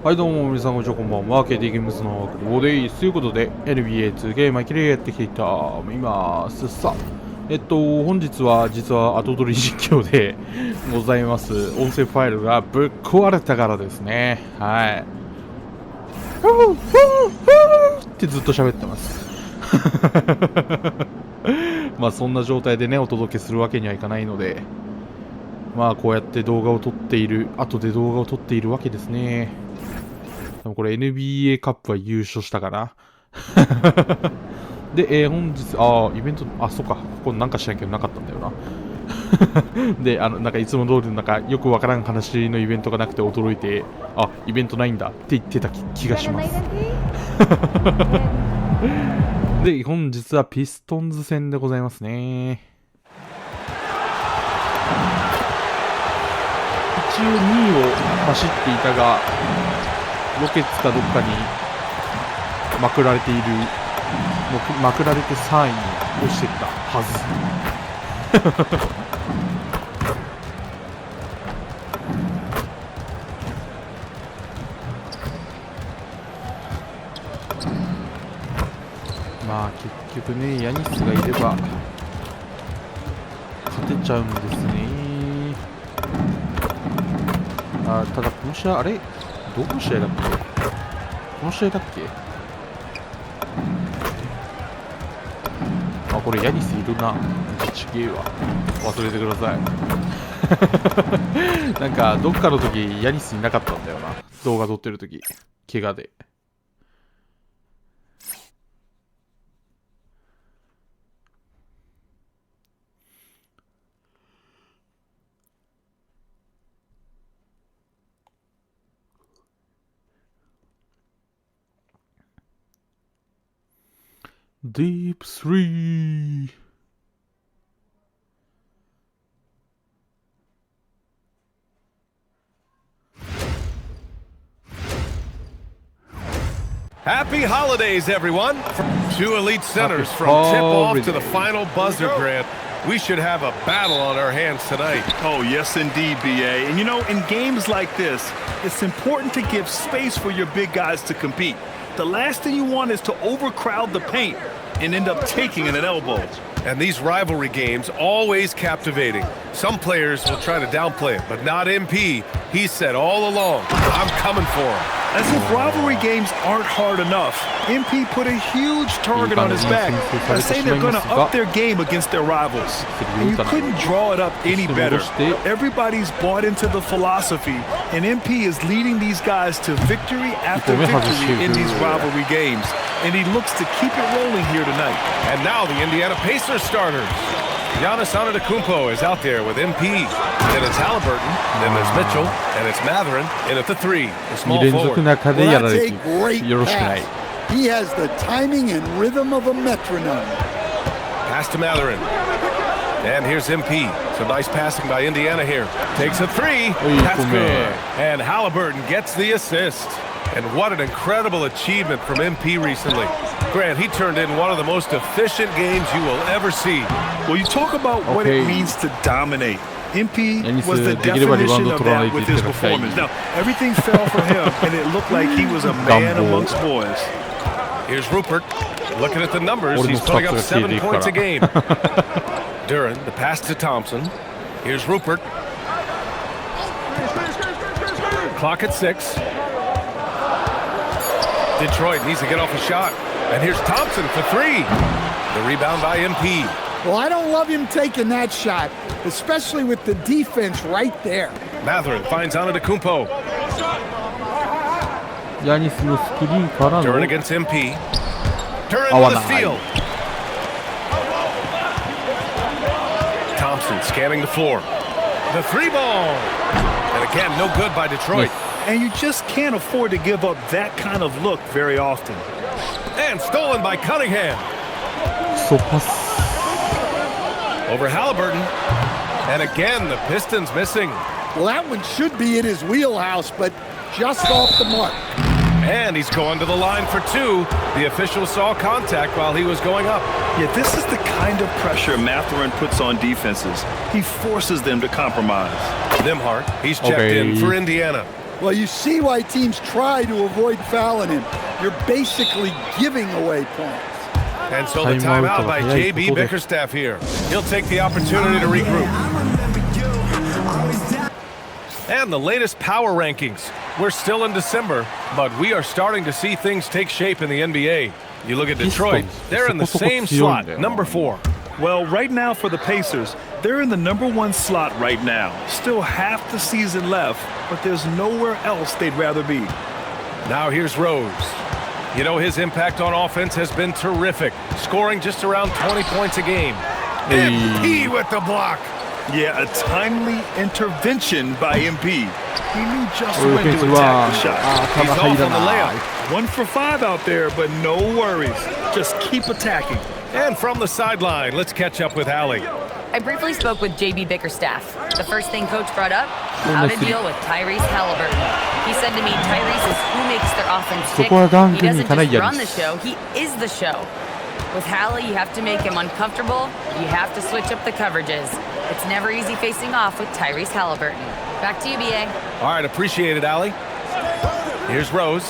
はいどうも皆さんこんにちは、こんばんは。KT ゲームズの久保です。ということで NBA2K マイケルやってきていますさあ、本日は実は後取り実況でございます。音声ファイルがぶっ壊れたからですね。はいフーフーフーってずっと喋ってますまあそんな状態でねお届けするわけにはいかないので、まあこうやって動画を撮っている後で動画を撮っているわけですね。でもこれ NBA カップは優勝したかなで、本日、イベント、そっか、ここなんかしなきゃなかったんだよな。で、なんかいつも通りのなんかよくわからん話のイベントがなくて驚いて、イベントないんだって言ってた気がします。で、本日はピストンズ戦でございますね。一応2位を走っていたが、ロケッツかどっかにまくられている、まくられて3位に落ちてったはずまあ結局ね、ヤニスがいれば勝てちゃうんですね。ただこの試合、あれどの試合だっけ、この試合だっけ、これヤニスいるな、ちげえわ、忘れてくださいなんかどっかの時ヤニスいなかったんだよな、動画撮ってる時、怪我で。Deep three. Happy holidays, everyone. Two elite centers from tip-off to the final buzzer, Grant. We should have a battle on our hands tonight. Oh, yes, indeed, B.A. And, you know, in games like this, it's important to give space for your big guys to compete. The last thing you want is to overcrowd the paint and end up taking an elbow. And these rivalry games, always captivating. Some players will try to downplay it, but not MP. He said all along, I'm coming for him. As if rivalry games aren't hard enough, MP put a huge target on his back by saying they're going to up their game against their rivals. And you couldn't draw it up any better. Everybody's bought into the philosophy, and MP is leading these guys to victory after victory in these rivalry games. And he looks to keep it rolling here tonight. And now the Indiana Pacers starters. Giannis Antetokounmpo is out there with MP. Then it's Halliburton, then there's Mitchell, and it's Mathurin in at the three, the small forward. Well, that's a great pass. He has the timing and rhythm of a metronome. Pass to Mathurin. And here's MP. Some nice passing by Indiana here. Takes a three. That's good. And Halliburton gets the assist. And what an incredible achievement from MP recently. Grant, he turned in one of the most efficient games you will ever see. Well, you talk about what it means to dominate. MP was the definition of that with his performance. Now, everything fell for him, and it looked like he was a man amongst boys. Here's Rupert. Looking at the numbers, he's putting up 7 points a game. Duran, the pass to Thompson. Here's Rupert. Clock at 6. Detroit needs to get off a shot. And here's Thompson for 3. The rebound by MP. Well, I don't love him taking that shot, especially with the defense right there. Mathurin finds Antetokounmpo. Duran against MP. Duran with the steal. Thompson scanning the floor. The 3-ball. And again, no good by Detroit. And you just can't afford to give up that kind of look very often. And stolen by Cunningham. Over Halliburton. And again, the Pistons missing. Well, that one should be in his wheelhouse, but just off the mark. And he's going to the line for 2. The official saw contact while he was going up. Yeah, this is the kind of pressure Mathurin puts on defenses. He forces them to compromise. Nembhard, he's checked in for Indiana. Well, you see why teams try to avoid fouling him. You're basically giving away points. And so the timeout by JB Bickerstaff here. He'll take the opportunity to regroup. And the latest power rankings. We're still in December, but we are starting to see things take shape in the NBA. You look at Detroit, they're in the same slot, number 4. Well, right now for the Pacers, they're in the number 1 slot right now. Still half the season left, but there's nowhere else they'd rather be. Now here's Rose. You know, his impact on offense has been terrific, scoring just around 20 points a game. MP with the block. Yeah, a timely intervention by MP. He knew just when to attack the shot. He's off on the layup. 1 for 5 out there, but no worries. Just keep attacking. And from the sideline, let's catch up with Allie. I briefly spoke with JB Bickerstaff. The first thing coach brought up, how to deal with Tyrese Halliburton. He said to me, Tyrese is who makes their offense tick. He doesn't just run the show, he is the show. With Hallie, you have to make him uncomfortable. You have to switch up the coverages. It's never easy facing off with Tyrese Halliburton. Back to you, BA. All right, appreciate it, Allie. Here's Rose.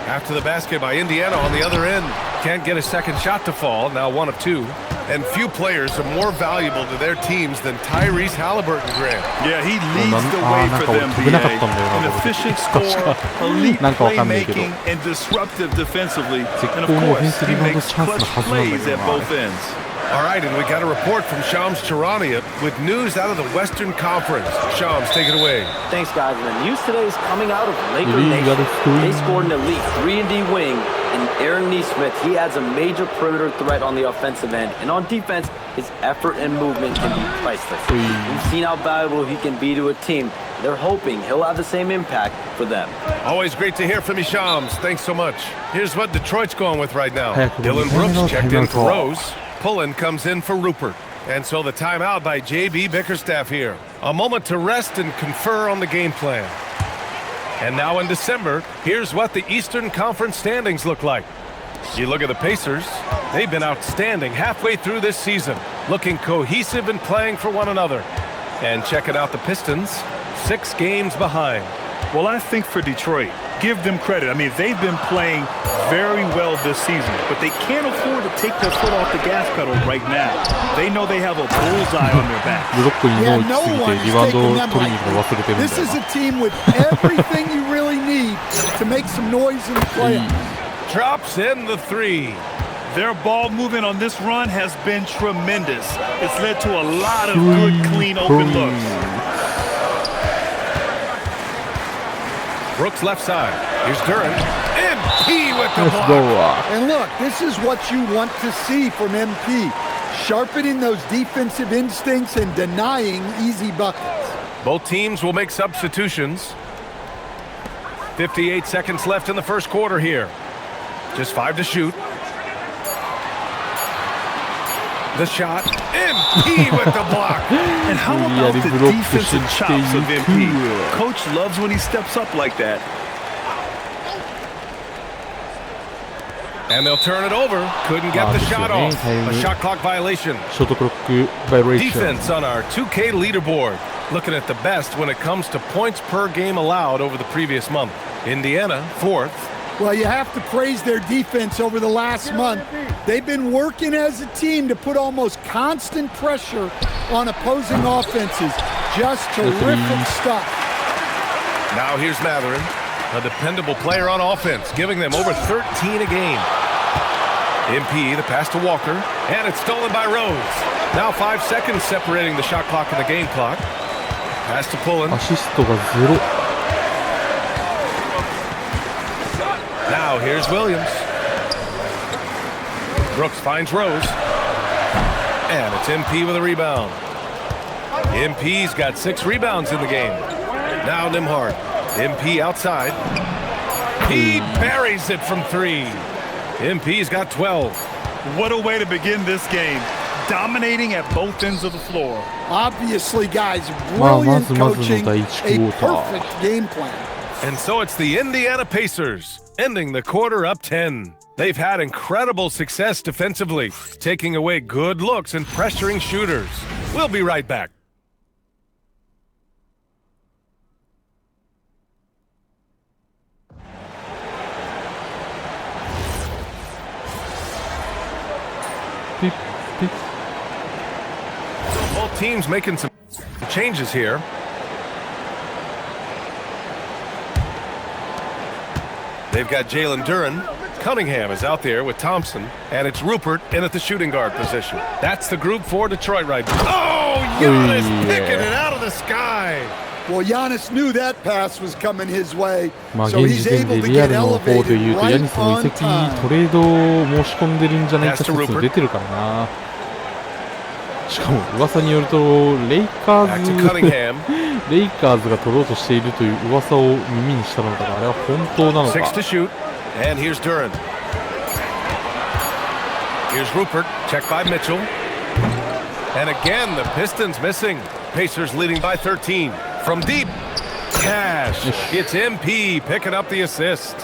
After the basket by Indiana on the other end. Can't get a second shot to fall, now 1 of 2. And few players are more valuable to their teams than Tyrese Halliburton, Grant. Yeah, he leads the way for them, BA. An efficient score, elite playmaking, and disruptive defensively. And of course, he makes clutch plays at both ends. All right, and we got a report from Shams Charania with news out of the Western Conference. Shams, take it away. Thanks, guys. And the news today is coming out of Laker Nation. They scored an elite 3-and-D wing, and Aaron Nesmith, he adds a major perimeter threat on the offensive end. And on defense, his effort and movement can be priceless. We've seen how valuable he can be to a team. They're hoping he'll have the same impact for them. Always great to hear from you, Shams. Thanks so much. Here's what Detroit's going with right now. Dylan Brooks checked in for Rose. Pullen comes in for Rupert. And so the timeout by JB Bickerstaff here. A moment to rest and confer on the game plan. And now in December, here's what the Eastern Conference standings look like. You look at the Pacers, they've been outstanding halfway through this season, looking cohesive and playing for one another. And checking out the Pistons, 6 games behind. Well, I think for Detroit, give them credit. I mean, they've been playing very well this season, but they can't afford to take their foot off the gas pedal right now. They know they have a bullseye on their back. Yeah, no one's taking them lightly. This is a team with everything you really need to make some noise in the playoffs. Drops in the 3. Their ball movement on this run has been tremendous. It's led to a lot of good, clean, open looks. Brooks left side. Here's Duran. MP with the block. And look, this is what you want to see from MP. Sharpening those defensive instincts and denying easy buckets. Both teams will make substitutions. 58 seconds left in the first quarter here. Just 5 to shoot. The shot. MP with the block. And how about the defensive chops of MP? Coach loves when he steps up like that. And they'll turn it over. Couldn't get the shot off. A shot clock violation. Defense on our 2K leaderboard. Looking at the best when it comes to points per game allowed over the previous month. Indiana, 4th. Well, you have to praise their defense over the last month. They've been working as a team to put almost constant pressure on opposing offenses. Just terrific stuff. Now here's Mathurin, a dependable player on offense, giving them over 13 a game. MP, the pass to Walker, and it's stolen by Rose. Now 5 seconds separating the shot clock and the game clock. Pass to Pullen. Now here's Williams. Brooks finds Rose. And it's MP with a rebound. MP's got 6 rebounds in the game. Now Nembhard. MP outside. He buries it from 3. MP's got 12. What a way to begin this game. Dominating at both ends of the floor. Obviously, guys, brilliant coaching, a perfect game plan. And so it's the Indiana Pacers, ending the quarter up 10. They've had incredible success defensively, taking away good looks and pressuring shooters. We'll be right back. team's making some changes here. They've got Jalen Duren. Cunningham is out there with Thompson, and it's Rupert in at the shooting guard position. That's the group for Detroit right now. Oh, Giannis picking it out of the sky. Well, Giannis knew that pass was coming his way, まあ so 現 he's 時点 able で to リア get ルの方で elevated 言うとヤニ right スの移 on 籍 time. トレードを申し込んでるんじゃないか説も出てるからな。しかも噂によるとレイカ Back ー to ズ Cunningham. レイカーズが取ろうとしているという噂を耳にしたのだが、あれは本当なの 6 か。 to shoot. And here's Duren. Here's Rupert. Checked by Mitchell. And again, the Pistons missing. Pacers leading by 13. From deep. Cash. It's MP picking up the assist.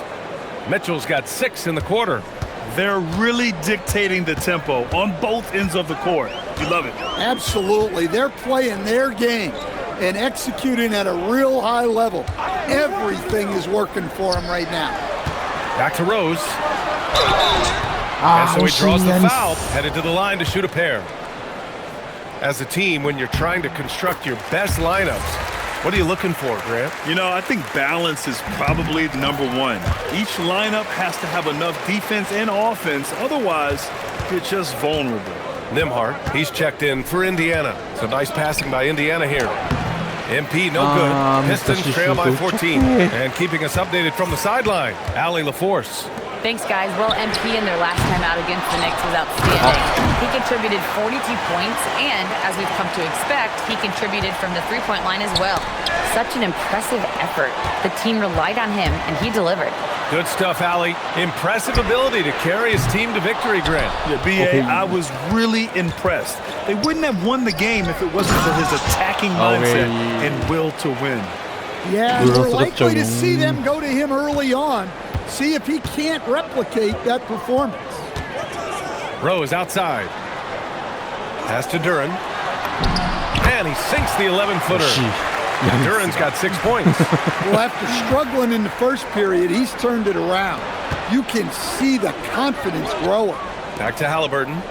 Mitchell's got 6 in the quarter. They're really dictating the tempo on both ends of the court. You love it. Absolutely. They're playing their game and executing at a real high level. Everything is working for them right now. Back to Rose. And so he draws the foul, headed to the line to shoot a pair. As a team, when you're trying to construct your best lineups, what are you looking for, Grant? You know, I think balance is probably number one. Each lineup has to have enough defense and offense. Otherwise, you're just vulnerable. Nimhart, he's checked in for Indiana. So nice passing by Indiana here. MP no good. Pistons trail by 14. And keeping us updated from the sideline, Allie LaForce. Thanks, guys. Well, MP in their last time out against the Knicks was outstanding. He contributed 42 points, and as we've come to expect, he contributed from the three-point line as well. Such an impressive effort. The team relied on him, and he delivered. Good stuff, Allie. Impressive ability to carry his team to victory, Grant. Yeah, B.A., I was really impressed. They wouldn't have won the game if it wasn't for his attacking mindset and will to win. Yeah, and we're likely to see them go to him early on. See if he can't replicate that performance. Rose outside. Pass to Duren. And he sinks the 11-footer. Duren's got 6 points. Well, after struggling in the first period, he's turned it around. You can see the confidence growing. Back to Halliburton.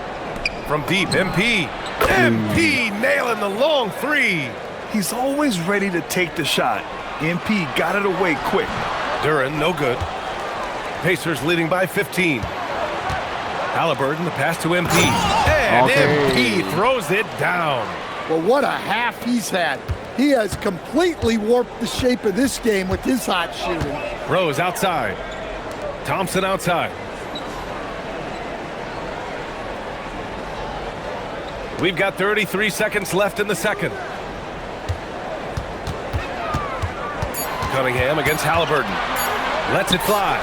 From deep, MP. MP nailing the long three. He's always ready to take the shot. MP got it away quick. Duren, no good. Pacers leading by 15. Halliburton, the pass to MP. And MP throws it down. Well, what a half he's had. He has completely warped the shape of this game with his hot shooting. Rose outside. Thompson outside. We've got 33 seconds left in the second. Cunningham against Halliburton. Lets it fly.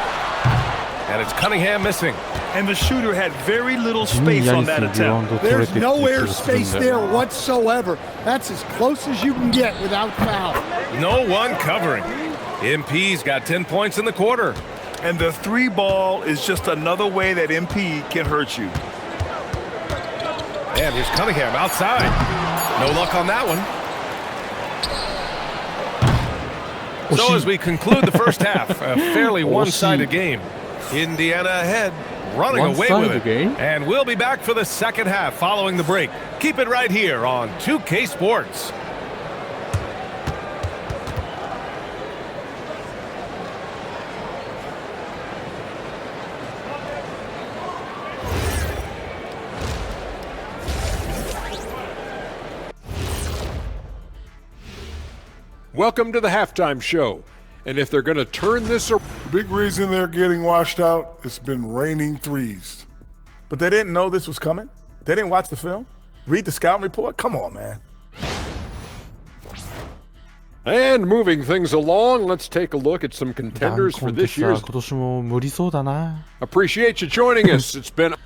And it's Cunningham missing. And the shooter had very little space on that attempt. There's no air space there whatsoever. That's as close as you can get without foul. No one covering. MP's got 10 points in the quarter. And the three ball is just another way that MP can hurt you. And here's Cunningham outside. No luck on that one. So as we conclude the first half, a fairly one-sided game. Indiana ahead, running away with it. And we'll be back for the second half following the break. Keep it right here on 2K Sports. Welcome to the halftime show. And if they're going to turn this around, big reason they're getting washed out, it's been raining threes. But they didn't know this was coming? They didn't watch the film? Read the scouting report? Come on, man. And moving things along, let's take a look at some contenders for this year's. 今年も無理そうだな。 Appreciate you joining us. It's been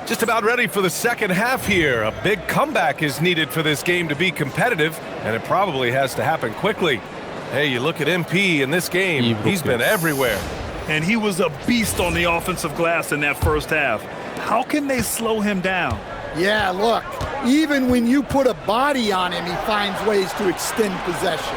Just about ready for the second half here. A big comeback is needed for this game to be competitive, and it probably has to happen quickly. Hey, you look at MP in this game, he's been everywhere. And he was a beast on the offensive glass in that first half. How can they slow him down? Yeah, look, even when you put a body on him, he finds ways to extend possession.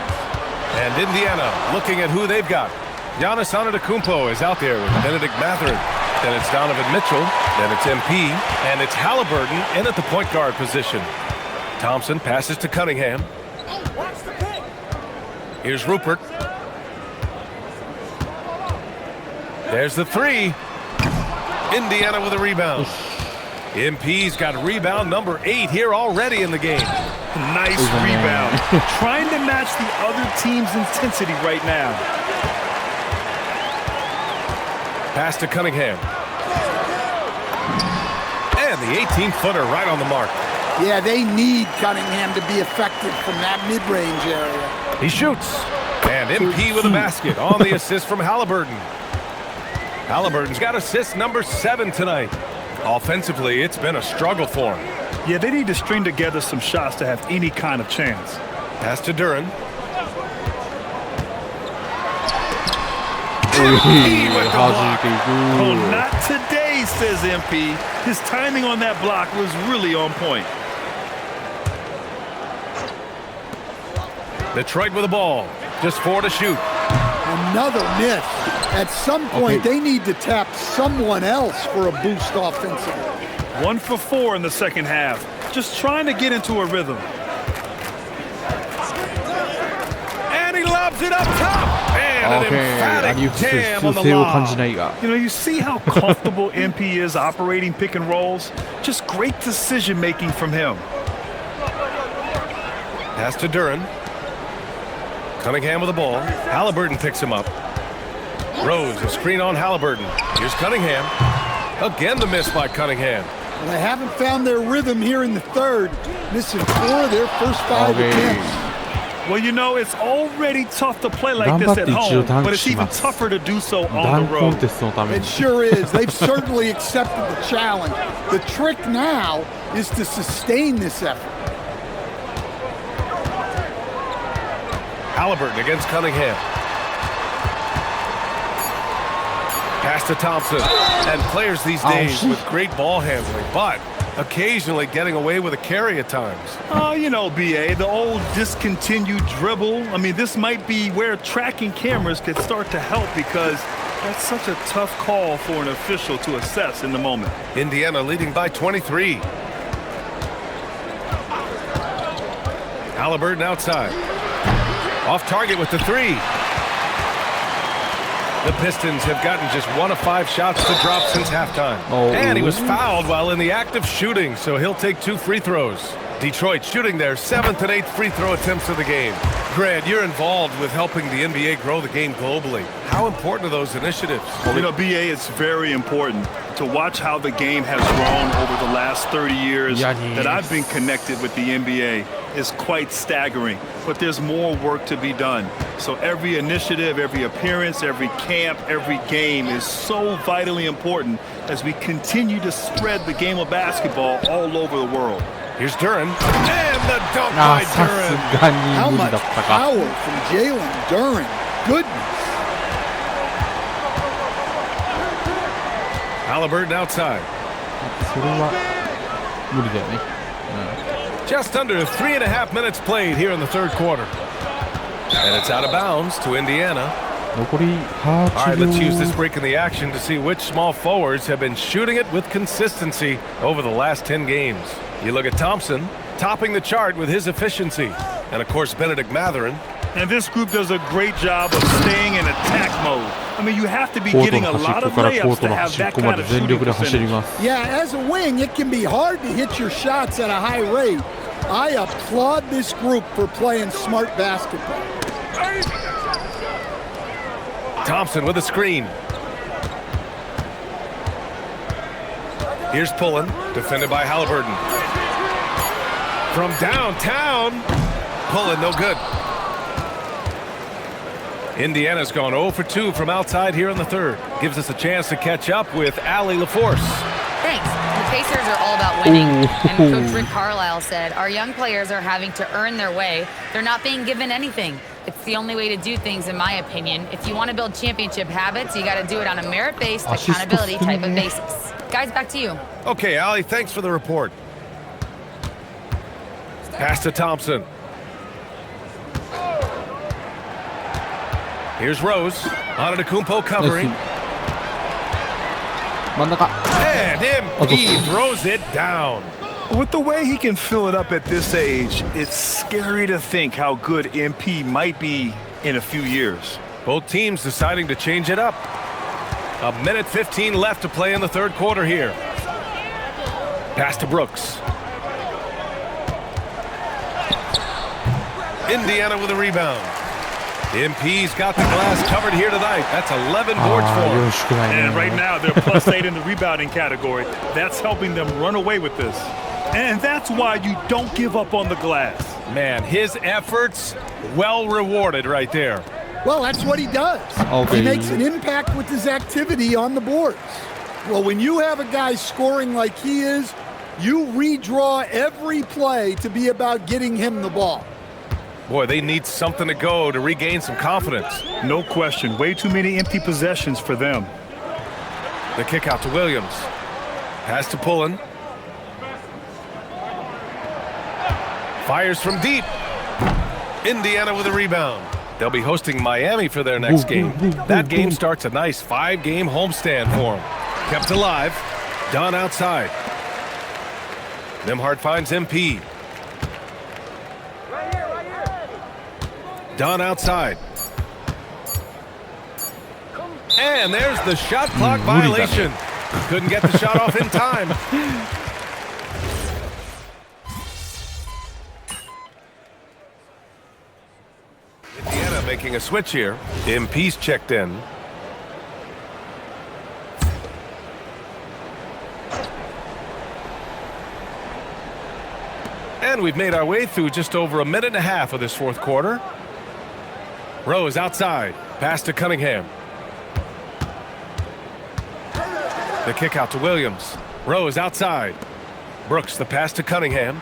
And Indiana looking at who they've got. Giannis Antetokounmpo is out there with Benedict Mathurin. Then it's Donovan Mitchell. Then it's MP. And it's Halliburton in at the point guard position. Thompson passes to Cunningham. Here's Rupert. There's the three. Indiana with a rebound. MP's got rebound number 8 here already in the game. Nice rebound. Trying to match the other team's intensity right now. Pass to Cunningham. And the 18-footer right on the mark. Yeah, they need Cunningham to be effective from that mid-range area. He shoots. And MP with a basket on the assist from Halliburton. Halliburton's got assist number 7 tonight. Offensively, it's been a struggle for him. Yeah, they need to string together some shots to have any kind of chance. Pass to Duren. Oh, not today, says MP. His timing on that block was really on point. Detroit with the ball. Just 4 to shoot. Another miss. At some point, they need to tap someone else for a boost offensively. 1 for 4 in the second half. Just trying to get into a rhythm. And he lobs it up top. And an emphatic jam on the lob. You know, you see how comfortable MP is operating pick and rolls? Just great decision-making from him. Pass to Duren. Cunningham with the ball. Halliburton picks him up. Rose, a screen on Halliburton. Here's Cunningham. Again the miss by Cunningham. Well, they haven't found their rhythm here in the third. Missing 4 of their first 5 attempts. Well, you know, it's already tough to play like this at home, but it's even tougher to do so on the road. It sure is. They've certainly accepted the challenge. The trick now is to sustain this effort. Halliburton against Cunningham. Pass to Thompson. And players these days with great ball handling, but occasionally getting away with a carry at times. Oh, you know, BA, the old discontinued dribble. I mean, this might be where tracking cameras could start to help because that's such a tough call for an official to assess in the moment. Indiana leading by 23. Halliburton outside. Off target with the 3. The Pistons have gotten just 1 of 5 shots to drop since halftime. And he was fouled while in the act of shooting, so he'll take 2 free throws. Detroit shooting their 7th and 8th free throw attempts of the game. Grant, you're involved with helping the NBA grow the game globally. How important are those initiatives? You know, BA, it's very important to watch how the game has grown over the last 30 years that I've been connected with the NBA. Is quite staggering, but there's more work to be done. So every initiative, every appearance, every camp, every game is so vitally important as we continue to spread the game of basketball all over the world. Here's Duren, and the dunk by Duren. How much power from Jalen Duren. Goodness. Halliburton outside. Just under 3.5 minutes played here in the third quarter. And it's out of bounds to Indiana. All right, let's use this break in the action to see which small forwards have been shooting it with consistency over the last 10 games. You look at Thompson, topping the chart with his efficiency. And, of course, Benedict Mathurin. And this group does a great job of staying in attack mode. I mean, you have to be getting a lot of layups to have that kind of shooting percentage. Yeah, as a wing, it can be hard to hit your shots at a high rate. I applaud this group for playing smart basketball. Thompson with a screen. Here's Pullen, defended by Halliburton. From downtown, Pullen no good. Indiana's gone 0 for 2 from outside here in the third. Gives us a chance to catch up with Allie LaForce. Thanks. The Pacers are all about winning. And Coach Rick Carlisle said, our young players are having to earn their way. They're not being given anything. It's the only way to do things, in my opinion. If you want to build championship habits, you got to do it on a merit-based, accountability type of basis. Guys, back to you. Okay, Allie, thanks for the report. Pass to Thompson. Here's Rose. Antetokounmpo covering. 真ん中 And MP throws it down. With the way he can fill it up at this age, it's scary to think how good MP might be in a few years. Both teams deciding to change it up. A minute 15 left to play in the third quarter here. Pass to Brooks. Indiana with a rebound. MP's got the glass covered here tonight. That's 11 boards for him. よろしくないね And right now, they're +8 in the rebounding category. That's helping them run away with this. And that's why you don't give up on the glass. Man, his efforts well rewarded right there. Well, that's what he does. Okay. He makes an impact with his activity on the boards. Well, when you have a guy scoring like he is, you redraw every play to be about getting him the ball. Boy, they need something to go to regain some confidence. No question. Way too many empty possessions for them. The kick out to Williams. Pass to Pullen. Fires from deep. Indiana with a rebound. They'll be hosting Miami for their next game. That game starts a nice 5-game homestand for them. Kept alive. Dunn outside. Nembhard finds MP. Dunn outside. And there's the shot clock violation. Couldn't get the shot off in time. Indiana making a switch here. MP's checked in. And we've made our way through just over a minute and a half of this fourth quarter. Rose outside. Pass to Cunningham. The kick out to Williams. Rose outside. Brooks the pass to Cunningham.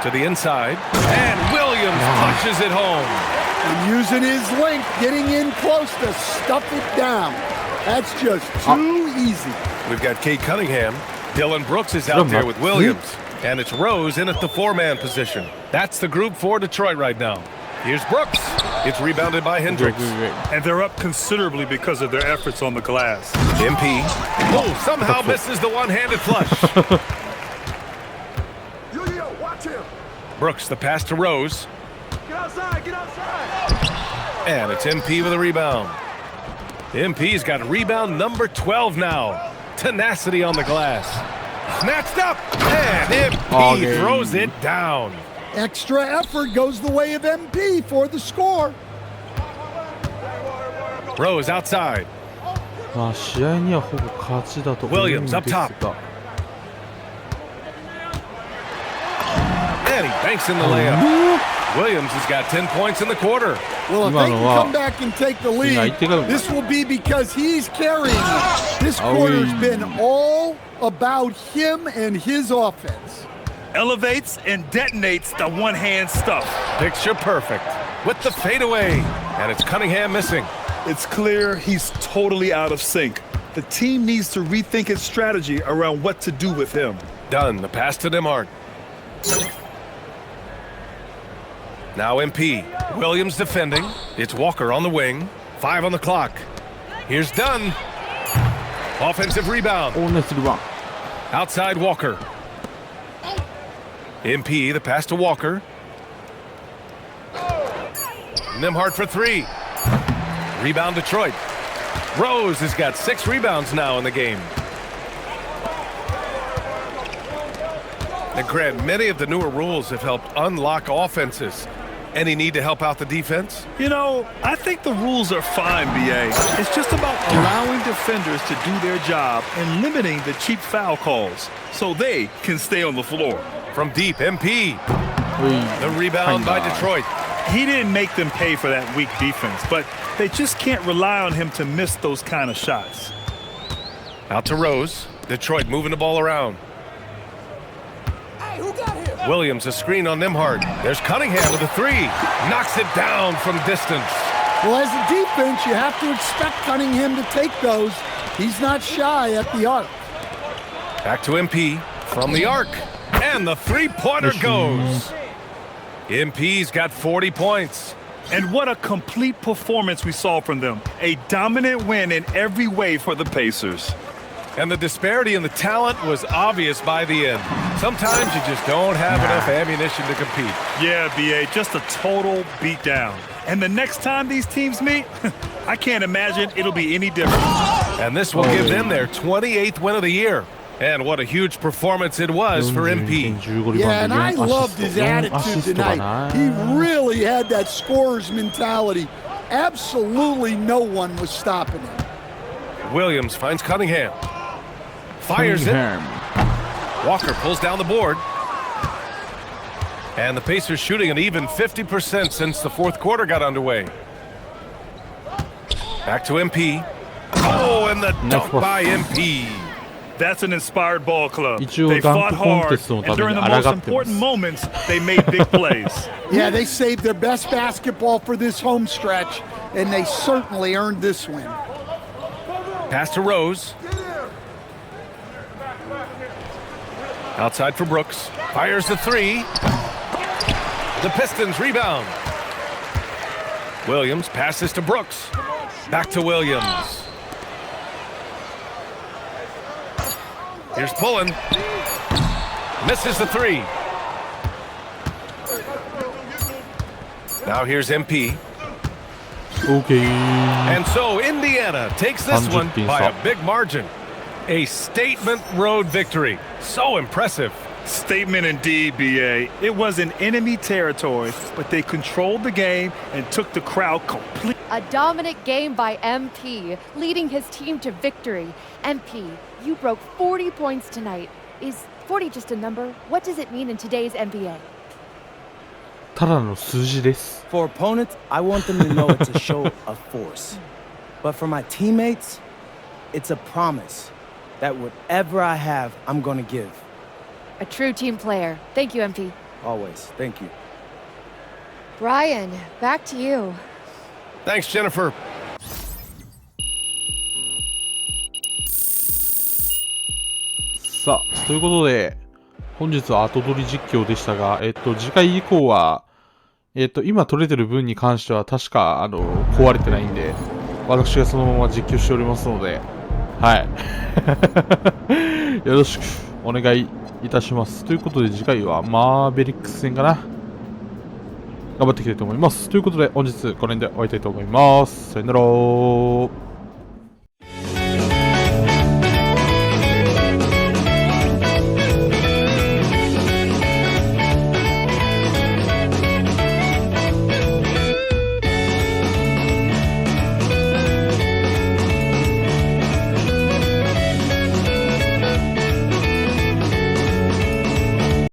To the inside. And Williams punches it home. And using his length, getting in close to stuff it down. That's just too easy. We've got Kate Cunningham. Dylan Brooks is out there with Williams. And it's Rose in at the 4-man position. That's the group for Detroit right now. Here's Brooks. It's rebounded by Hendricks. And they're up considerably because of their efforts on the glass. MP. Oh, somehow misses the one-handed flush. Watch him. Brooks the pass to Rose. Get outside, get outside. And it's MP with a rebound. MP's got rebound number 12 now. Tenacity on the glass. Snatched up. And MP throws it down. Extra effort goes the way of MP for the score. Rose outside. まあ試合にはほぼ勝ちだと思うんです Williams up が top. And he banks in the layup. Williams has got 10 points in the quarter. Well, if they can come back and take the lead, this will be because he's carrying it. This quarter's been all about him and his offense. Elevates and detonates the one-hand stuff. Picture perfect. With the fadeaway. And it's Cunningham missing. It's clear he's totally out of sync. The team needs to rethink its strategy around what to do with him. Done. The pass to Nembhard. Now MP. Williams defending. It's Walker on the wing. 5 on the clock. Here's Dunn. Offensive rebound. Outside Walker. MP, the pass to Walker. Nembhard for 3. Rebound Detroit. Rose has got 6 rebounds now in the game. And Grant, many of the newer rules have helped unlock offenses. Any need to help out the defense? You know, I think the rules are fine, B.A. It's just about allowing defenders to do their job and limiting the cheap foul calls so they can stay on the floor. From deep, MP. The rebound by Detroit. He didn't make them pay for that weak defense, but they just can't rely on him to miss those kind of shots. Out to Rose. Detroit moving the ball around. Hey, who got here? Williams, a screen on Nembhard. There's Cunningham with a 3. Knocks it down from distance. Well, as a defense, you have to expect Cunningham to take those. He's not shy at the arc. Back to MP from the arc. And the 3-pointer goes. MP's got 40 points. And what a complete performance we saw from them. A dominant win in every way for the Pacers. And the disparity in the talent was obvious by the end. Sometimes you just don't have enough ammunition to compete. Yeah, B.A., just a total beatdown. And the next time these teams meet, I can't imagine it'll be any different. And this will give them their 28th win of the year. And what a huge performance it was for MP. Yeah, and I loved his attitude tonight. He really had that scorer's mentality. Absolutely no one was stopping him. Williams finds Cunningham. Fires it. Walker pulls down the board. And the Pacers shooting an even 50% since the fourth quarter got underway. Back to MP. Oh, and the dunk by MP. That's an inspired ball club. They fought hard, and during the most important moments, they made big plays. Yeah, they saved their best basketball for this home stretch, and they certainly earned this win. Pass to Rose. Outside for Brooks. Fires the three. The Pistons rebound. Williams passes to Brooks. Back to Williams. Here's Pullen. Misses the three. Now here's MP. Okay. And so Indiana takes this one by a big margin. A statement road victory. So impressive. Statement indeed, B.A. It was in enemy territory, but they controlled the game and took the crowd completely. A dominant game by MP, leading his team to victory. MP, you broke 40 points tonight. Is 40 just a number? What does it mean in today's NBA? ただの数字です。 For opponents, I want them to know it's a show of force. But for my teammates, it's a promise that whatever I have, I'm gonna give. A true team player. Thank you, MP. Always. Thank you. Brian, back to you. Thanks, Jennifer. さあ、ということで、本日は後取り実況でしたが、次回以降は、今撮れてる分に関しては確か、壊れてないんで、私がそのまま実況しておりますので、はい。よろしくお願いいたします。ということで次回はマーベリックス戦かな。頑張っていきたいと思います。ということで本日この辺で終わりたいと思います。さよなら。